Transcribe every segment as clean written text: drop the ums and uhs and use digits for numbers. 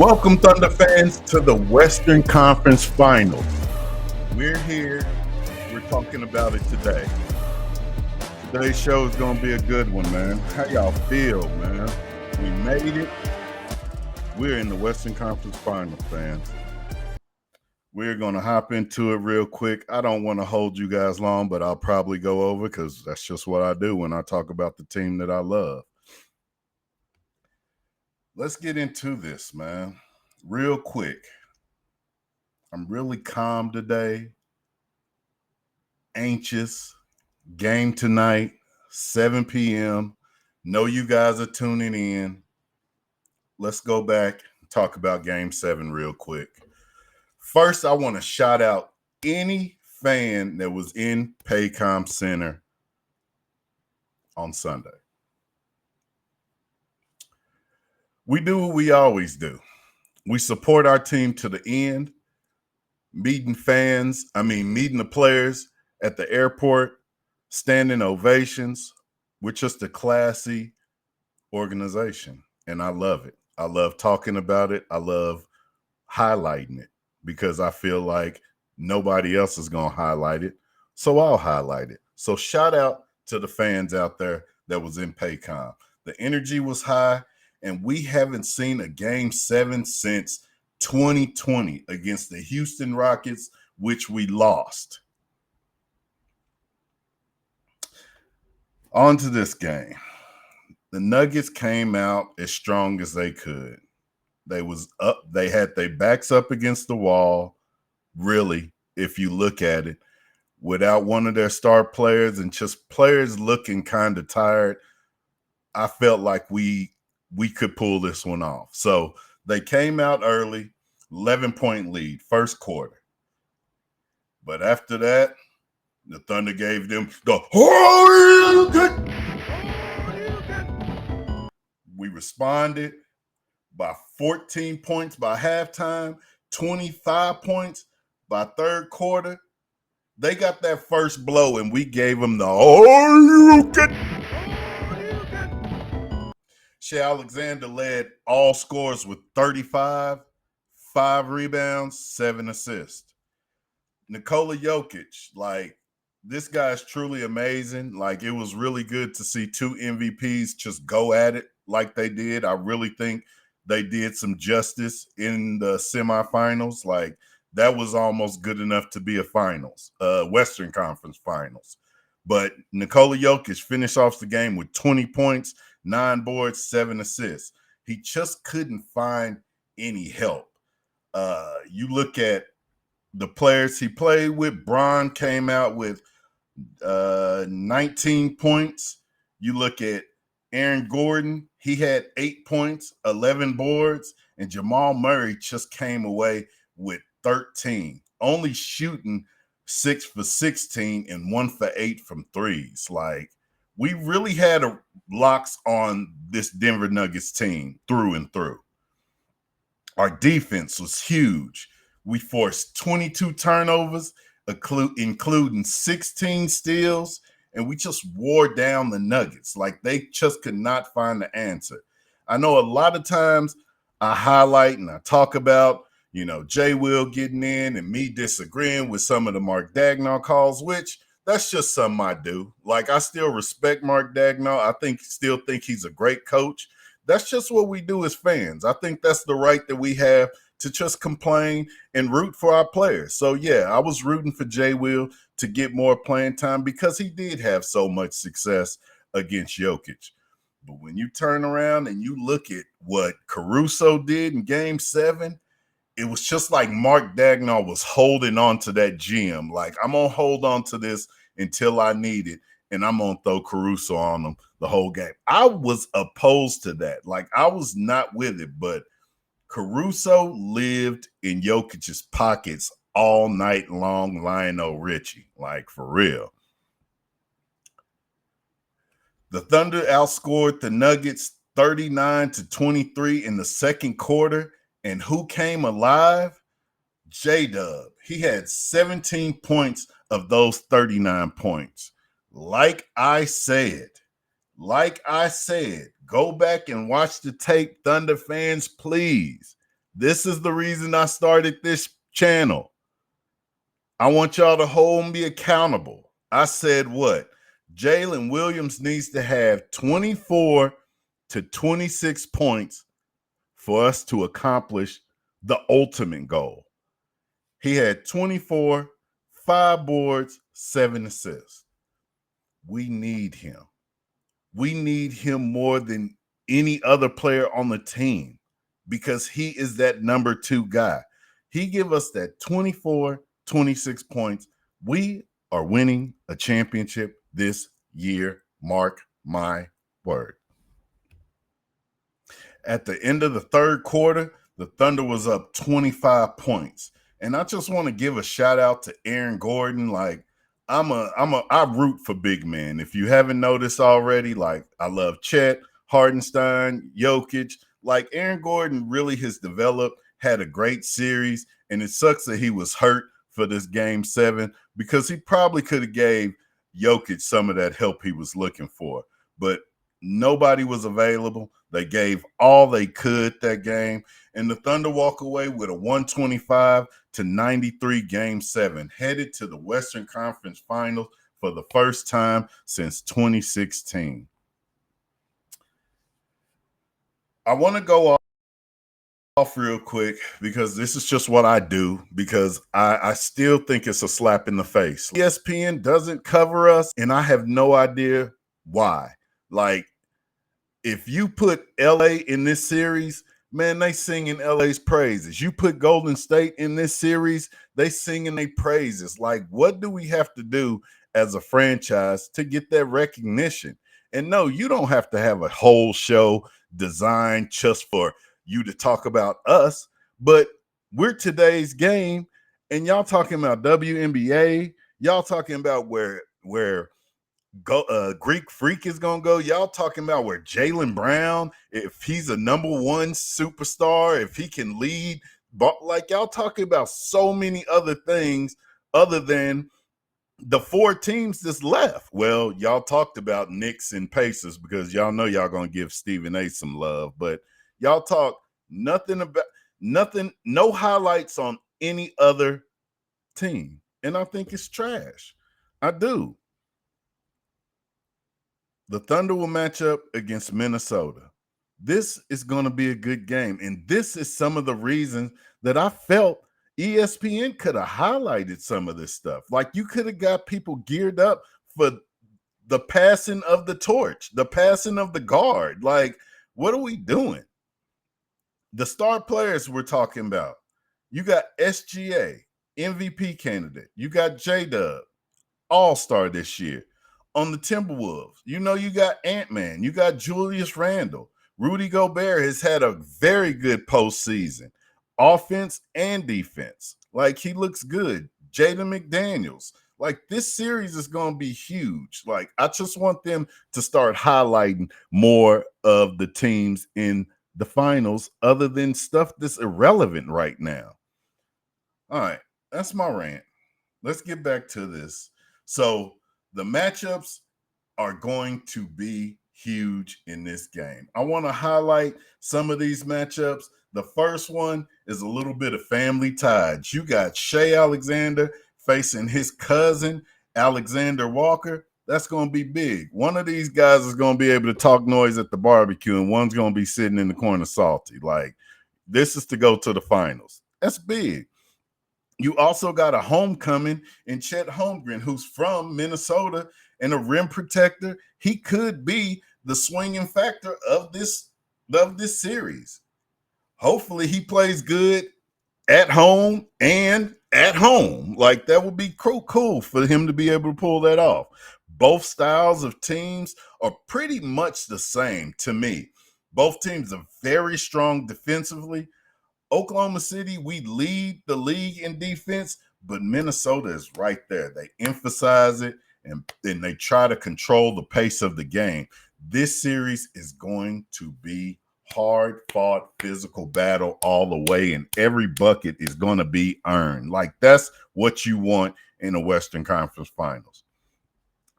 Welcome, Thunder fans, to the Western Conference Finals. We're here. We're talking about it today. Today's show is going to be a good one, man. How y'all feel, man? We made it. We're in the Western Conference Finals, fans. We're going to hop into it real quick. I don't want to hold you guys long, but I'll probably go over because that's just what I do when I talk about the team that I love. Let's get into this, man. Real quick. I'm really calm today. Anxious. Game tonight, 7 p.m. Know you guys are tuning in. Let's go back and talk about Game 7 real quick. First, I want to shout out any fan that was in Paycom Center on Sunday. We do what we always do. We support our team to the end, meeting the players at the airport, standing ovations. We're just a classy organization, and I love it. I love talking about it. I love highlighting it because I feel like nobody else is going to highlight it, so I'll highlight it. So shout out to the fans out there that was in Paycom. The energy was high, and we haven't seen a Game 7 since 2020 against the Houston Rockets, which we lost. On to this game. The Nuggets came out as strong as they could. They was up. They had their backs up against the wall, really, if you look at it, without one of their star players and just players looking kind of tired. I felt like we could pull this one off. So they came out early, 11-point lead, first quarter. But after that, the Thunder gave them the We responded by 14 points by halftime, 25 points by third quarter. They got that first blow, and we gave them the Shai Alexander led all scores with 35, 5 rebounds, 7 assists. Nikola Jokic, this guy's truly amazing. It was really good to see 2 MVPs just go at it like they did. I really think they did some justice in the semifinals. That was almost good enough to be a finals, Western Conference Finals. But Nikola Jokic finished off the game with 20 points, 9 boards, 7 assists. He just couldn't find any help. You look at the players he played with. Bron came out with 19 points. You look at Aaron Gordon, he had 8 points, 11 boards, and Jamal Murray just came away with 13, only shooting 6 for 16 and 1 for 8 from threes. We really had locks on this Denver Nuggets team through and through. Our defense was huge. We forced 22 turnovers, including 16 steals, and we just wore down the Nuggets. They just could not find the answer. I know a lot of times I highlight and I talk about, Jay Will getting in and me disagreeing with some of the Mark Daigneault calls, which that's just something I do. I still respect Mark Daigneault. I still think he's a great coach. That's just what we do as fans. I think that's the right that we have to just complain and root for our players. So, yeah, I was rooting for Jay Will to get more playing time because he did have so much success against Jokic. But when you turn around and you look at what Caruso did in Game 7, it was just like Mark Daigneault was holding on to that gem. I'm going to hold on to this until I need it, and I'm going to throw Caruso on him the whole game. I was opposed to that. I was not with it, but Caruso lived in Jokic's pockets all night long, Lionel Richie, for real. The Thunder outscored the Nuggets 39-23 in the second quarter, and who came alive? J-Dub. He had 17 points of those 39 points. Like I said, go back and watch the tape, Thunder fans, please. This is the reason I started this channel. I want y'all to hold me accountable. I said what? Jalen Williams needs to have 24 to 26 points for us to accomplish the ultimate goal. He had 24, 5 boards, 7 assists. We need him. We need him more than any other player on the team because he is that number 2 guy. He give us that 24, 26 points. We are winning a championship this year. Mark my word. At the end of the third quarter, the Thunder was up 25 points. And I just want to give a shout out to Aaron Gordon. Like, I root for big men. If you haven't noticed already, like, I love Chet, Hardenstein, Jokic. Like, Aaron Gordon really has developed, had a great series, and it sucks that he was hurt for this game 7 because he probably could have gave Jokic some of that help he was looking for. But nobody was available. They gave all they could that game, and the Thunder walk away with a 125-93 game 7, headed to the Western Conference Finals for the first time since 2016. I want to go off real quick because this is just what I do, because I still think it's a slap in the face. ESPN doesn't cover us, and I have no idea why. Like, if you put LA in this series, man, they singing LA's praises. You put Golden State in this series, they singing their praises. Like, what do we have to do as a franchise to get that recognition? And no, you don't have to have a whole show designed just for you to talk about us, but we're today's game, and y'all talking about WNBA, y'all talking about where Greek Freak is gonna go. Y'all talking about where Jaylen Brown, if he's a number 1 superstar, if he can lead, but like, y'all talking about so many other things other than the 4 teams that's left. Well, y'all talked about Knicks and Pacers because y'all know y'all gonna give Stephen A some love, but y'all talk nothing, no highlights on any other team, and I think it's trash. I do. The Thunder will match up against Minnesota. This is going to be a good game. And this is some of the reasons that I felt ESPN could have highlighted some of this stuff. Like, you could have got people geared up for the passing of the torch, the passing of the guard. Like, what are we doing? The star players we're talking about. You got SGA, MVP candidate. You got J-Dub, all-star this year. On the Timberwolves, you know, you got Ant-Man, you got Julius Randle. Rudy Gobert has had a very good postseason, offense and defense. Like, he looks good. Jaden McDaniels. Like, this series is going to be huge. Like, I just want them to start highlighting more of the teams in the finals other than stuff that's irrelevant right now. All right, that's my rant. Let's get back to this. So, the matchups are going to be huge in this game. I want to highlight some of these matchups. The first one is a little bit of family ties. You got Shai Alexander facing his cousin, Alexander Walker. That's going to be big. One of these guys is going to be able to talk noise at the barbecue, and one's going to be sitting in the corner salty. Like, this is to go to the finals. That's big. You also got a homecoming in Chet Holmgren, who's from Minnesota and a rim protector. He could be the swinging factor of this series. Hopefully he plays good at home and at home. Like, that would be cool for him to be able to pull that off. Both styles of teams are pretty much the same to me. Both teams are very strong defensively. Oklahoma City, we lead the league in defense, but Minnesota is right there. They emphasize it, and they try to control the pace of the game. This series is going to be hard-fought physical battle all the way, and every bucket is going to be earned. Like, that's what you want in the Western Conference Finals.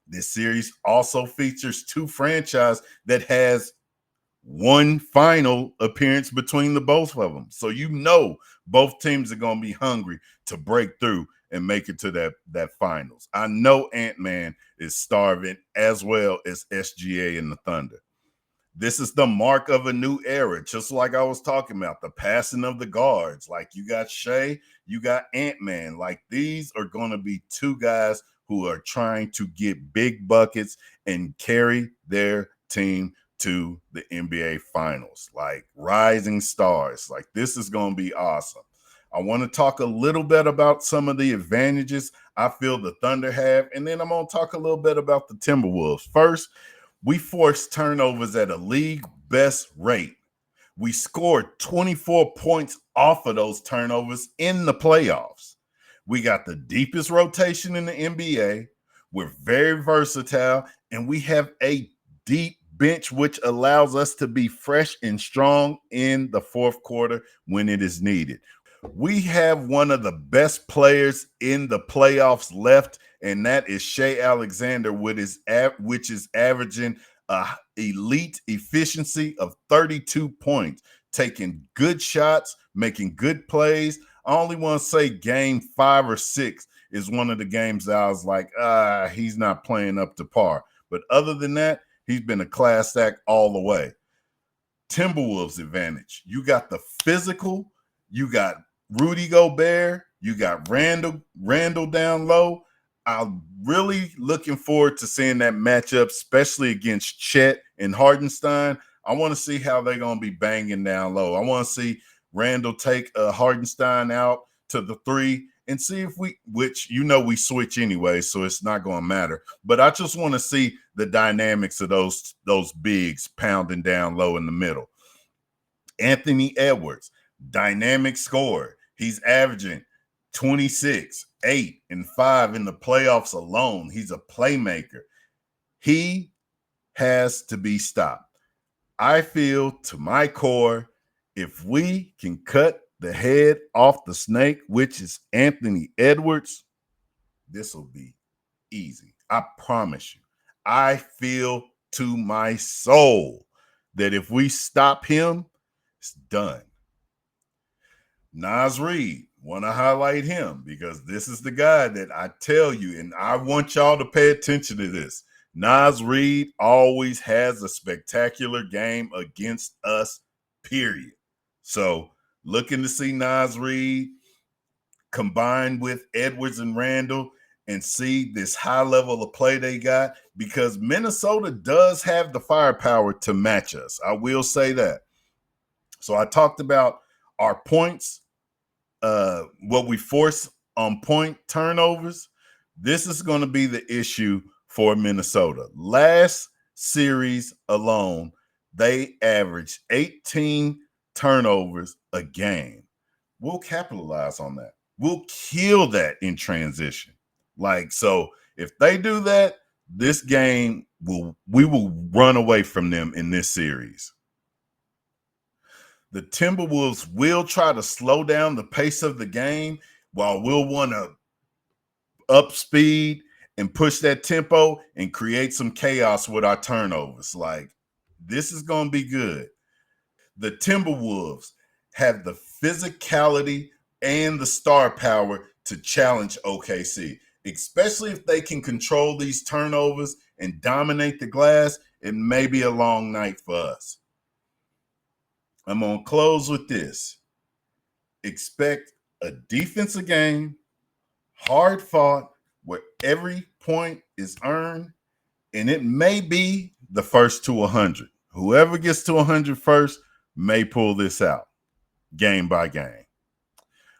This series also features 2 franchises that has one final appearance between the both of them. So both teams are going to be hungry to break through and make it to that finals. I know Ant-Man is starving as well as SGA and the Thunder. This is the mark of a new era, just like I was talking about, the passing of the guards. Like you got Shai, you got Ant-Man. Like these are going to be two guys who are trying to get big buckets and carry their team to the NBA Finals, like rising stars. Like this is going to be awesome. I want to talk a little bit about some of the advantages I feel the Thunder have, and then I'm going to talk a little bit about the Timberwolves. First, we forced turnovers at a league best rate. We scored 24 points off of those turnovers in the playoffs. We got the deepest rotation in the NBA. We're very versatile, and we have a deep bench, which allows us to be fresh and strong in the fourth quarter when it is needed. We have one of the best players in the playoffs left, and that is Shai Alexander, which is averaging elite efficiency of 32 points, taking good shots, making good plays. I only want to say game 5 or 6 is one of the games that I was like, he's not playing up to par. But other than that, he's been a class act all the way. Timberwolves advantage. You got the physical, you got Rudy Gobert, you got Randall down low. I'm really looking forward to seeing that matchup, especially against Chet and Hardenstein. I want to see how they're going to be banging down low. I want to see Randall take Hardenstein out to the 3 and see if we switch anyway, so it's not going to matter. But I just want to see the dynamics of those bigs pounding down low in the middle. Anthony Edwards, dynamic scorer. He's averaging 26, 8, and 5 in the playoffs alone. He's a playmaker. He has to be stopped. I feel to my core, if we can cut the head off the snake, which is Anthony Edwards, this will be easy. I promise you. I feel to my soul that if we stop him, it's done. Naz Reid, want to highlight him because this is the guy that I tell you, and I want y'all to pay attention to this. Naz Reid always has a spectacular game against us, period. So looking to see Naz Reid combined with Edwards and Randall and see this high level of play they got, because Minnesota does have the firepower to match us. I will say that. So I talked about our points, what we force on point turnovers. This is going to be the issue for Minnesota. Last series alone, they averaged 18 turnovers a game. We'll capitalize on that. We'll kill that in transition. So if they do that, this game we will run away from them in this series. The Timberwolves will try to slow down the pace of the game while we'll want to up speed and push that tempo and create some chaos with our turnovers. This is going to be good. The Timberwolves have the physicality and the star power to challenge OKC, especially if they can control these turnovers and dominate the glass. It may be a long night for us. I'm going to close with this. Expect a defensive game, hard fought, where every point is earned, and it may be the first to 100. Whoever gets to 100 first may pull this out game by game.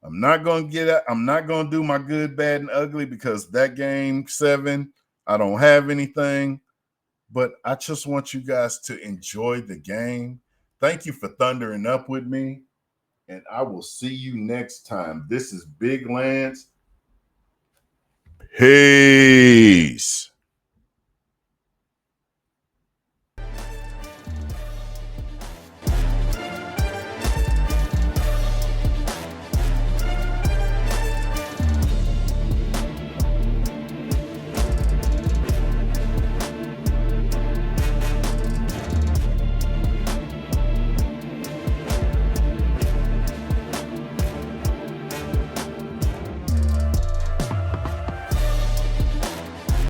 I'm not going to do my good, bad, and ugly because that game 7, I don't have anything, but I just want you guys to enjoy the game. Thank you for thundering up with me, and I will see you next time. This is Big Lance. Hey.